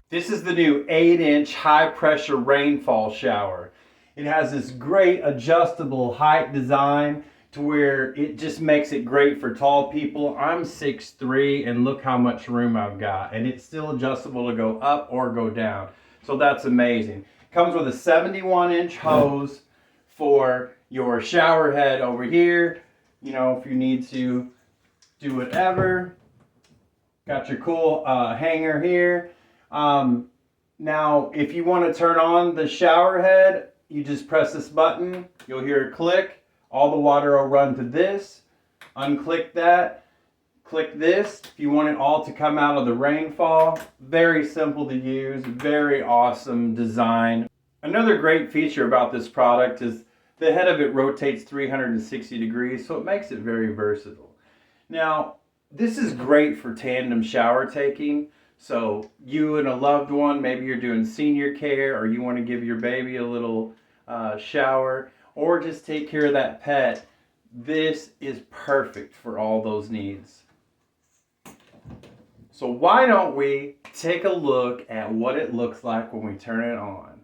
This is the new 8-inch high pressure rainfall shower. It has this great adjustable height design to where it just makes it great for tall people. I'm 6'3" and look how much room I've got. And it's still adjustable to go up or go down. So that's amazing. Comes with a 71-inch hose for your shower head over here. You know, if you need to do whatever. Got your cool hanger here. Now, if you want to turn on the shower head, you just press this button. You'll hear a click. All the water will run to this. Unclick that. Click this if you want it all to come out of the rainfall. Very simple to use. Very awesome design. Another great feature about this product is the head of it rotates 360 degrees, so it makes it very versatile. Now, this is great for tandem shower taking. So you and a loved one, maybe you're doing senior care or you want to give your baby a little shower or just take care of that pet. This is perfect for all those needs. So why don't we take a look at what it looks like when we turn it on.